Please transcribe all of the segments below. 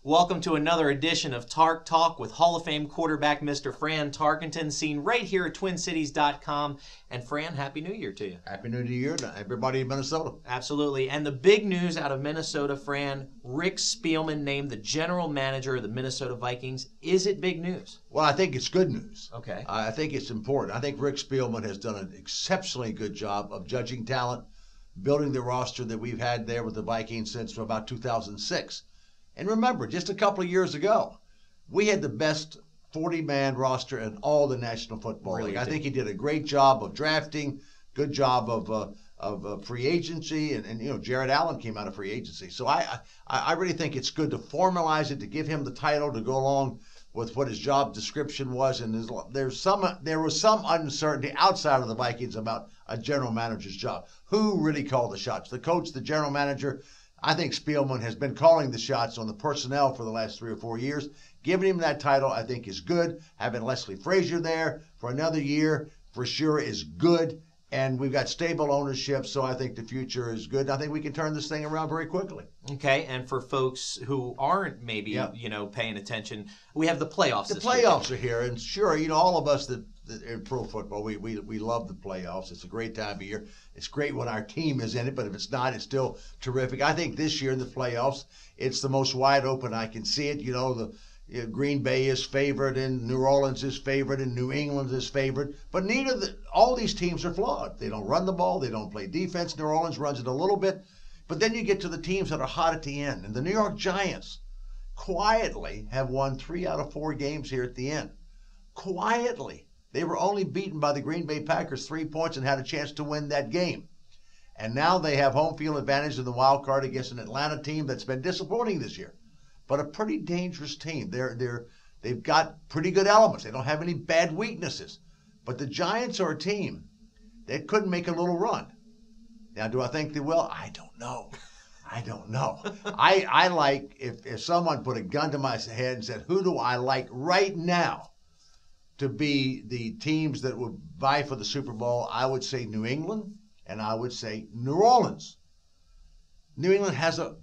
Welcome to another edition of Tark Talk with Hall of Fame quarterback Mr. Fran Tarkenton, seen right here at TwinCities.com. And Fran, Happy New Year to you. Happy New Year to everybody in Minnesota. Absolutely. And the big news out of Minnesota, Fran, Rick Spielman named the general manager of the Minnesota Vikings. Is it big news? Well, I think it's good news. Okay. I think it's important. I think Rick Spielman has done an exceptionally good job of judging talent, building the roster that we've had there with the Vikings since about 2006. And remember, just a couple of years ago, we had the best 40-man roster in all the National Football League. I think he did a great job of drafting, good job of free agency, and you know, Jared Allen came out of free agency. So I really think it's good to formalize it, to give him the title to go along with what his job description was. And there was some uncertainty outside of the Vikings about a general manager's job. Who really called the shots? The coach, the general manager? I think Spielman has been calling the shots on the personnel for the last 3 or 4 years. Giving him that title, I think, is good. Having Leslie Frazier there for another year, for sure, is good. And we've got stable ownership, so I think the future is good. I think we can turn this thing around very quickly. Okay, and for folks who aren't maybe, paying attention, we have the playoffs The this playoffs weekend. are here, and sure, all of us that in pro football, we love the playoffs. It's a great time of year. It's great when our team is in it, but if it's not, it's still terrific. I think this year in the playoffs, it's the most wide open I can see it. Green Bay is favored, and New Orleans is favored, and New England is favored. But all these teams are flawed. They don't run the ball. They don't play defense. New Orleans runs it a little bit. But then you get to the teams that are hot at the end. And the New York Giants quietly have won 3 out of 4 games here at the end. Quietly. They were only beaten by the Green Bay Packers 3 points and had a chance to win that game. And now they have home field advantage in the wild card against an Atlanta team that's been disappointing this year, but a pretty dangerous team. They've got pretty good elements. They don't have any bad weaknesses. But the Giants are a team that could make a little run. Now, do I think they will? I don't know. I don't know. I like, if someone put a gun to my head and said, who do I like right now to be the teams that would vie for the Super Bowl, I would say New England, and I would say New Orleans. New England has a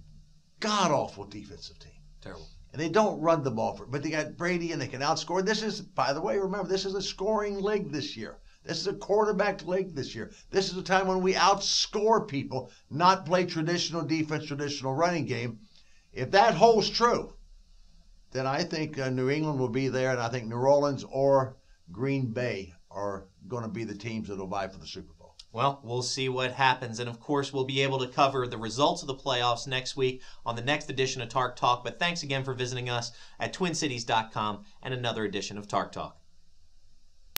god-awful defensive team. Terrible. And they don't run the ball but they got Brady and they can outscore. This is, by the way, remember, this is a scoring league this year. This is a quarterback league this year. This is a time when we outscore people, not play traditional defense, traditional running game. If that holds true, then I think New England will be there, and I think New Orleans or Green Bay are going to be the teams that will vie for the Super Bowl. Well, we'll see what happens. And, of course, we'll be able to cover the results of the playoffs next week on the next edition of Tark Talk. But thanks again for visiting us at TwinCities.com and another edition of Tark Talk.